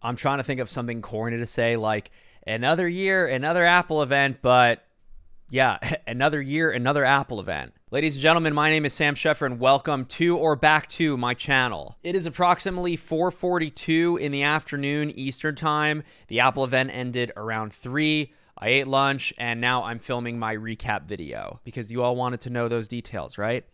I'm trying to think of something corny to say, like another year, another Apple event, but yeah, another year, another Apple event. Ladies and gentlemen, my name is Sam Sheffer, and welcome to or back to my channel. It is approximately 4:42 in the afternoon Eastern time. The Apple event ended around 3. I ate lunch, and now I'm filming my recap video because you all wanted to know those details, right?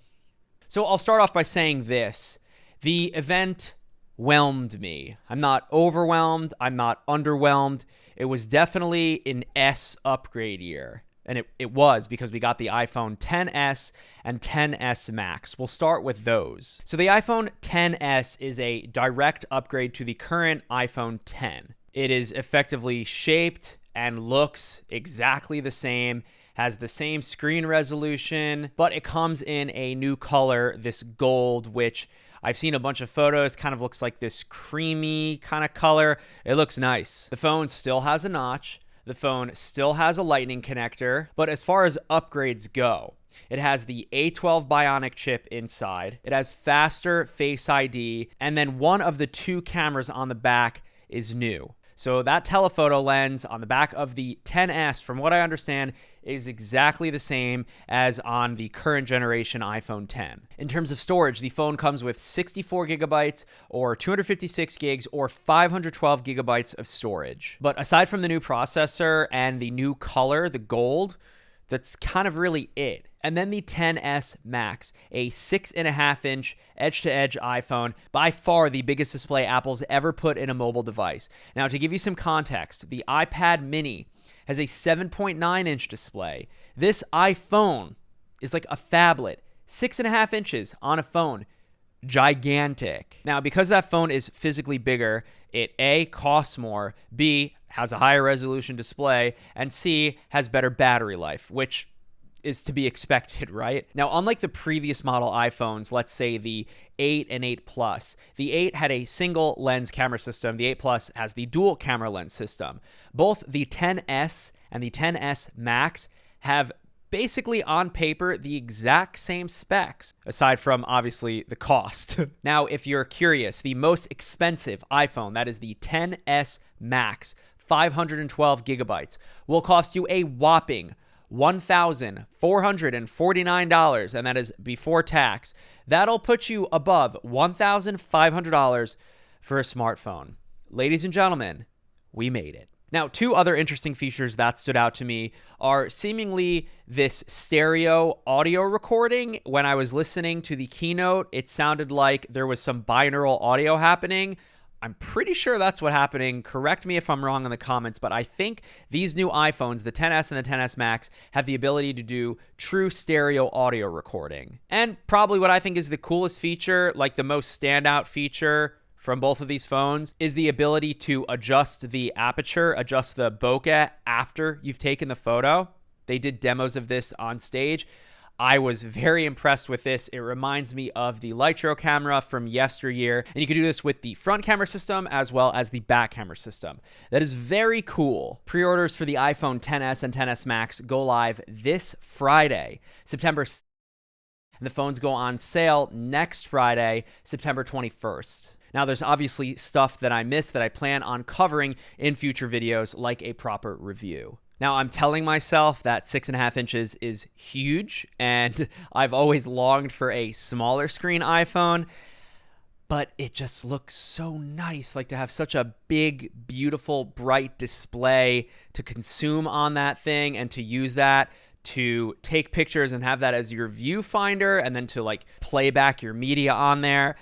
So I'll start off by saying this. The event whelmed me. I'm not overwhelmed. I'm not underwhelmed. It was definitely an S upgrade year. And it was because we got the iPhone XS and XS Max. We'll start with those. So the iPhone XS is a direct upgrade to the current iPhone X. It is effectively shaped and looks exactly the same, has the same screen resolution, but it comes in a new color, this gold, which I've seen a bunch of photos, kind of looks like this creamy kind of color. It looks nice. The phone still has a notch. The phone still has a lightning connector, but as far as upgrades go, it has the A12 Bionic chip inside. It has faster Face ID, and then one of the two cameras on the back is new. So that telephoto lens on the back of the XS, from what I understand, is exactly the same as on the current generation iPhone X. In terms of storage, the phone comes with 64 gigabytes or 256 gigs or 512 gigabytes of storage. But aside from the new processor and the new color, the gold, that's kind of really it. And then the XS Max, a 6.5-inch edge-to-edge iPhone, by far the biggest display Apple's ever put in a mobile device. Now, to give you some context, the iPad mini has a 7.9-inch display. This iPhone is like a phablet, 6.5 inches on a phone. Gigantic. Now, because that phone is physically bigger, it A, costs more, B, has a higher resolution display, and C, has better battery life, which is to be expected, right? Now, unlike the previous model iPhones, let's say the 8 and 8 Plus, the 8 had a single lens camera system. The 8 Plus has the dual camera lens system. Both the XS and the XS Max have basically on paper the exact same specs, aside from obviously the cost. Now, if you're curious, the most expensive iPhone, that is the XS Max, 512 gigabytes, will cost you a whopping $1,449, and that is before tax. That'll put you above $1,500 for a smartphone. Ladies and gentlemen, we made it. Now, two other interesting features that stood out to me are seemingly this stereo audio recording. When I was listening to the keynote, it sounded like there was some binaural audio happening. I'm pretty sure that's what's happening. Correct me if I'm wrong in the comments, but I think these new iPhones, the XS and the XS Max, have the ability to do true stereo audio recording. And probably what I think is the coolest feature, like the most standout feature from both of these phones, is the ability to adjust the aperture, adjust the bokeh after you've taken the photo. They did demos of this on stage. I was very impressed with this. It reminds me of the Lytro camera from yesteryear, and you can do this with the front camera system as well as the back camera system. That is very cool. Pre-orders for the iPhone XS and XS Max go live this Friday, September 6th, and the phones go on sale next Friday, September 21st. Now, there's obviously stuff that I missed that I plan on covering in future videos, like a proper review. Now, I'm telling myself that 6.5 inches is huge, and I've always longed for a smaller screen iPhone, but it just looks so nice, like to have such a big, beautiful, bright display to consume on that thing and to use that to take pictures and have that as your viewfinder and then to like play back your media on there.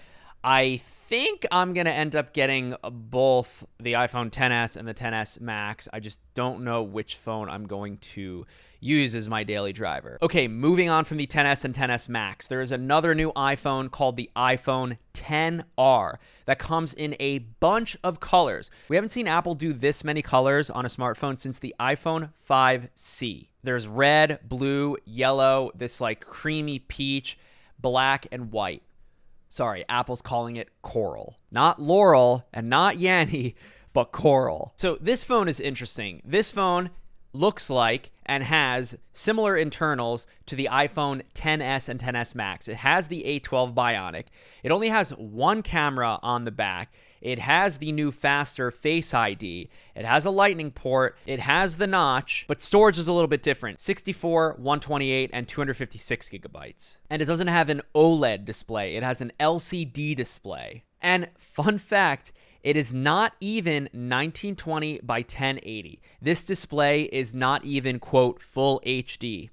I think I'm going to end up getting both the iPhone XS and the XS Max. I just don't know which phone I'm going to use as my daily driver. Okay, moving on from the XS and XS Max, there is another new iPhone called the iPhone XR that comes in a bunch of colors. We haven't seen Apple do this many colors on a smartphone since the iPhone 5C. There's red, blue, yellow, this like creamy peach, black, and white. Sorry, Apple's calling it coral. Not Laurel and not Yanny, but coral. So this phone is interesting. This phone looks like and has similar internals to the iPhone XS and XS Max. It has the A12 Bionic. It only has one camera on the back. It has the new faster Face ID. It has a lightning port. It has the notch, but storage is a little bit different. 64, 128, and 256 gigabytes. And it doesn't have an OLED display. It has an LCD display. And fun fact, it is not even 1920 by 1080. This display is not even, quote, full HD.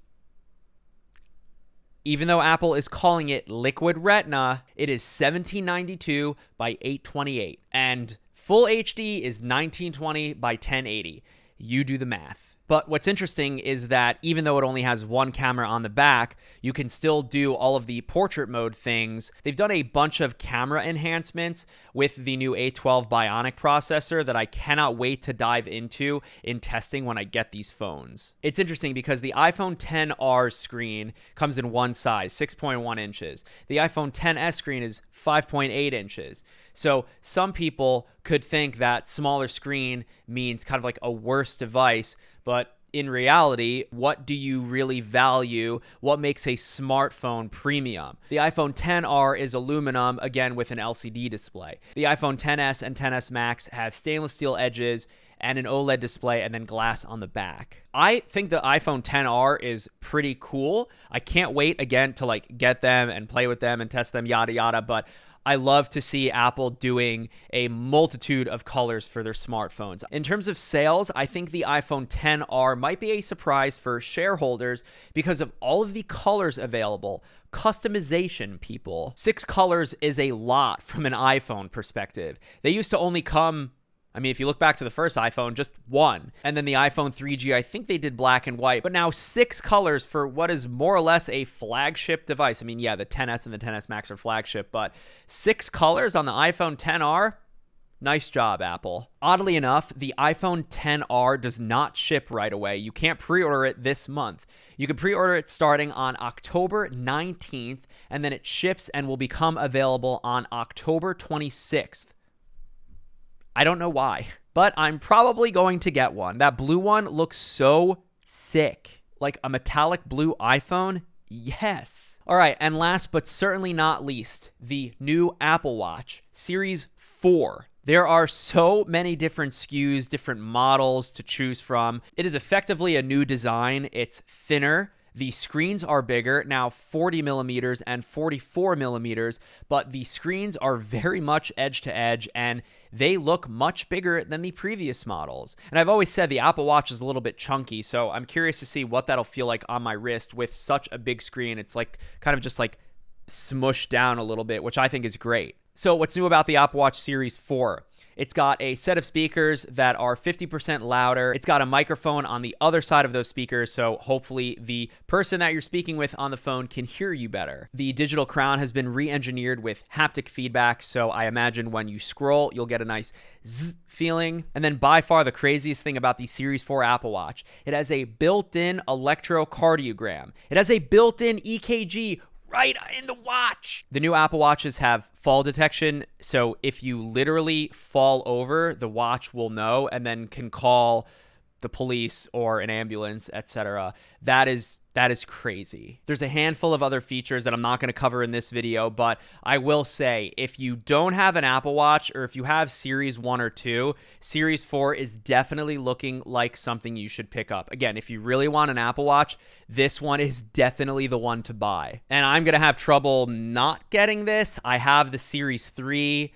Even though Apple is calling it Liquid Retina, it is 1792 by 828. And full HD is 1920 by 1080. You do the math. But what's interesting is that even though it only has one camera on the back, you can still do all of the portrait mode things. They've done a bunch of camera enhancements with the new A12 Bionic processor that I cannot wait to dive into in testing when I get these phones. It's interesting because the iPhone XR screen comes in one size, 6.1 inches. The iPhone XS screen is 5.8 inches. So some people could think that smaller screen means kind of like a worse device, but in reality, what do you really value? What makes a smartphone premium? The iPhone XR is aluminum, again with an LCD display. The iPhone XS and XS Max have stainless steel edges and an OLED display and then glass on the back. I think the iPhone XR is pretty cool. I can't wait again to like get them and play with them and test them, yada yada, but I love to see Apple doing a multitude of colors for their smartphones. In terms of sales, I think the iPhone XR might be a surprise for shareholders because of all of the colors available. Customization, people. 6 colors is a lot from an iPhone perspective. They used to only come, I mean, if you look back to the first iPhone, just one. And then the iPhone 3G, I think they did black and white. But now 6 colors for what is more or less a flagship device. I mean, yeah, the XS and the XS Max are flagship, but 6 colors on the iPhone XR? Nice job, Apple. Oddly enough, the iPhone XR does not ship right away. You can't pre-order it this month. You can pre-order it starting on October 19th, and then it ships and will become available on October 26th. I don't know why, but I'm probably going to get one. That blue one looks so sick. Like a metallic blue iPhone? Yes. All right, and last but certainly not least, the new Apple Watch Series 4. There are so many different SKUs, different models to choose from. It is effectively a new design. It's thinner. The screens are bigger, now 40 millimeters and 44 millimeters, but the screens are very much edge to edge and they look much bigger than the previous models. And I've always said the Apple Watch is a little bit chunky, so I'm curious to see what that'll feel like on my wrist with such a big screen. It's like kind of just like smushed down a little bit, which I think is great. So what's new about the Apple Watch Series 4? It's got a set of speakers that are 50% louder. It's got a microphone on the other side of those speakers, so hopefully the person that you're speaking with on the phone can hear you better. The digital crown has been re-engineered with haptic feedback, so I imagine when you scroll, you'll get a nice zzz feeling. And then by far the craziest thing about the Series 4 Apple Watch, it has a built-in electrocardiogram. It has a built-in EKG right in the watch. The new Apple Watches have fall detection, so if you literally fall over, the watch will know and then can call the police or an ambulance, etc. That is crazy. There's a handful of other features that I'm not going to cover in this video, but I will say if you don't have an Apple Watch or if you have Series 1 or 2, Series 4 is definitely looking like something you should pick up. Again, if you really want an Apple Watch, this one is definitely the one to buy. And I'm going to have trouble not getting this. I have the Series 3,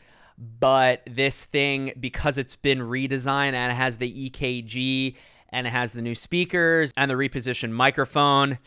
but this thing, because it's been redesigned and it has the EKG and it has the new speakers and the repositioned microphone,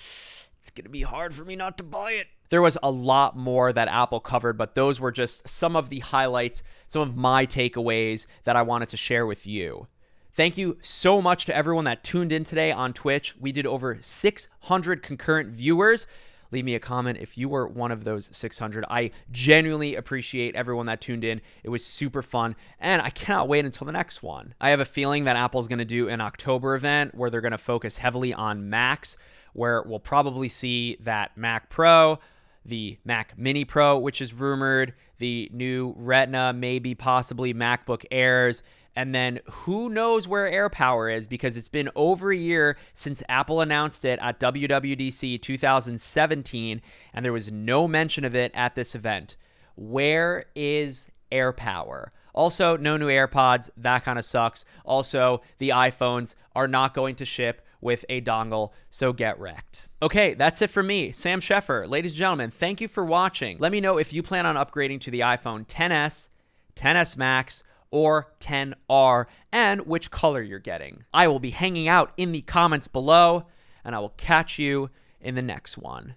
it's going to be hard for me not to buy it. There was a lot more that Apple covered, but those were just some of the highlights, some of my takeaways that I wanted to share with you. Thank you so much to everyone that tuned in today on Twitch. We did over 600 concurrent viewers. Leave me a comment if you were one of those 600. I genuinely appreciate everyone that tuned in. It was super fun, and I cannot wait until the next one. I have a feeling that Apple's going to do an October event where they're going to focus heavily on Macs, where we'll probably see that Mac Pro, the Mac Mini Pro, which is rumored, the new Retina, maybe possibly MacBook Airs, and then who knows where AirPower is, because it's been over a year since Apple announced it at WWDC 2017, and there was no mention of it at this event. Where is AirPower. Also, no new AirPods. That kind of sucks. Also, the iPhones are not going to ship with a dongle, so get wrecked. Okay, that's it for me, Sam Sheffer. Ladies and gentlemen, thank you for watching. Let me know if you plan on upgrading to the iPhone XS, XS Max, or XR, and which color you're getting. I will be hanging out in the comments below, and I will catch you in the next one.